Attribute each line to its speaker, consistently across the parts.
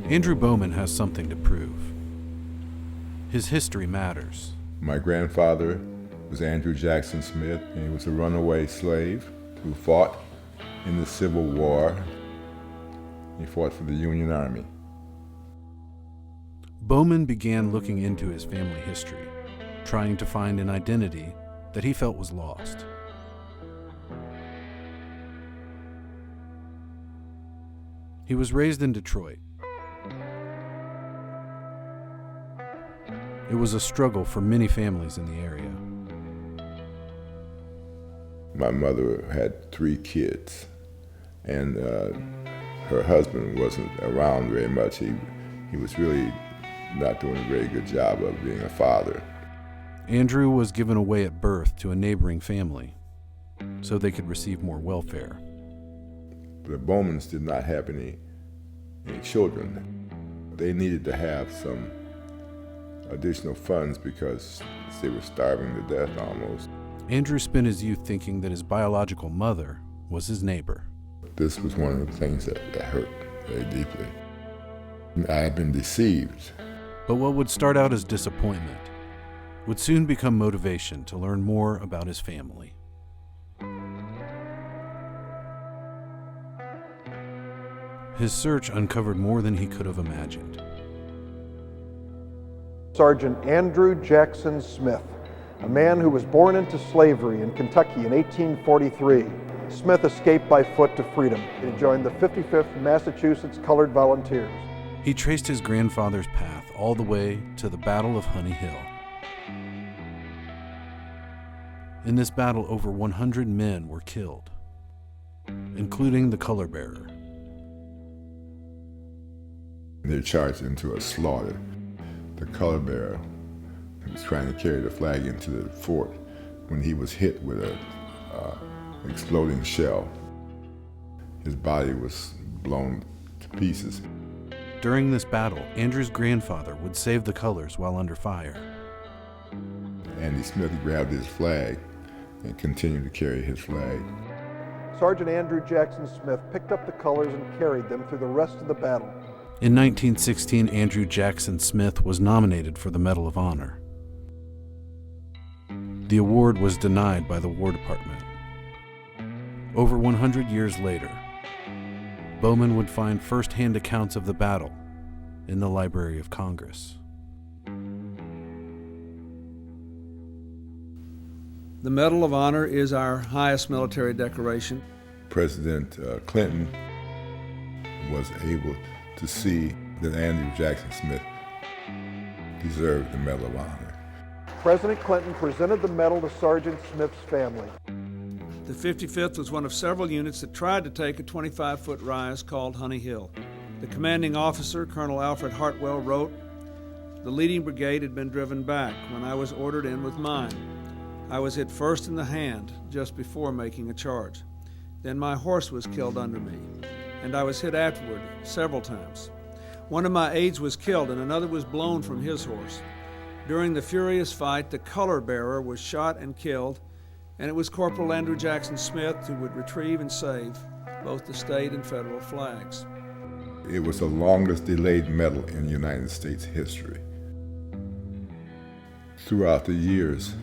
Speaker 1: Andrew Bowman has something to prove. His history matters.
Speaker 2: My grandfather was Andrew Jackson Smith, and he was a runaway slave who fought in the Civil War. He fought for the Union Army.
Speaker 1: Bowman began looking into his family history, trying to find an identity that he felt was lost. He was raised in Detroit. It was a struggle for many families in the area.
Speaker 2: My mother had 3 kids, and her husband wasn't around very much. He was really not doing a very good job of being a father.
Speaker 1: Andrew was given away at birth to a neighboring family so they could receive more welfare.
Speaker 2: The Bowmans did not have any children. They needed to have some additional funds because they were starving to death almost.
Speaker 1: Andrew spent his youth thinking that his biological mother was his neighbor.
Speaker 2: This was one of the things that hurt very deeply. I had been deceived.
Speaker 1: But what would start out as disappointment would soon become motivation to learn more about his family. His search uncovered more than he could have imagined.
Speaker 3: Sergeant Andrew Jackson Smith, a man who was born into slavery in Kentucky in 1843. Smith escaped by foot to freedom. He joined the 55th Massachusetts Colored Volunteers.
Speaker 1: He traced his grandfather's path all the way to the Battle of Honey Hill. In this battle, over 100 men were killed, including the color bearer.
Speaker 2: They charged into a slaughter. The color bearer was trying to carry the flag into the fort when he was hit with an exploding shell. His body was blown to pieces.
Speaker 1: During this battle, Andrew's grandfather would save the colors while under fire.
Speaker 2: Andy Smith grabbed his flag and continued to carry his flag.
Speaker 3: Sergeant Andrew Jackson Smith picked up the colors and carried them through the rest of the battle.
Speaker 1: In 1916, Andrew Jackson Smith was nominated for the Medal of Honor. The award was denied by the War Department. Over 100 years later, Bowman would find first-hand accounts of the battle in the Library of Congress.
Speaker 4: The Medal of Honor is our highest military decoration.
Speaker 2: President Clinton was able to see that Andrew Jackson Smith deserved the Medal of Honor.
Speaker 3: President Clinton presented the medal to Sergeant Smith's family.
Speaker 4: The 55th was one of several units that tried to take a 25-foot rise called Honey Hill. The commanding officer, Colonel Alfred Hartwell, wrote, "The leading brigade had been driven back when I was ordered in with mine. I was hit first in the hand just before making a charge. Then my horse was killed under me, and I was hit afterward several times. One of my aides was killed and another was blown from his horse. During the furious fight, the color bearer was shot and killed, and it was Corporal Andrew Jackson Smith who would retrieve and save both the state and federal flags."
Speaker 2: It was the longest delayed medal in United States history. Throughout the years,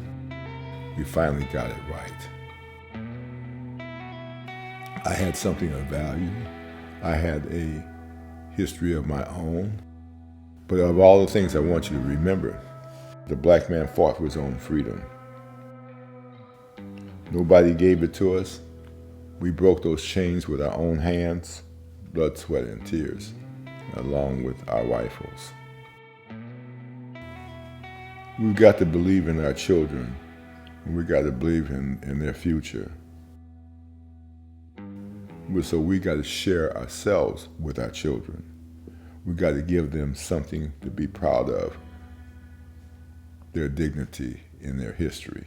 Speaker 2: we finally got it right. I had something of value. I had a history of my own. But of all the things I want you to remember, the black man fought for his own freedom. Nobody gave it to us. We broke those chains with our own hands, blood, sweat, and tears, along with our rifles. We've got to believe in our children, and we've got to believe in their future. So we got to share ourselves with our children. We got to give them something to be proud of, their dignity in their history.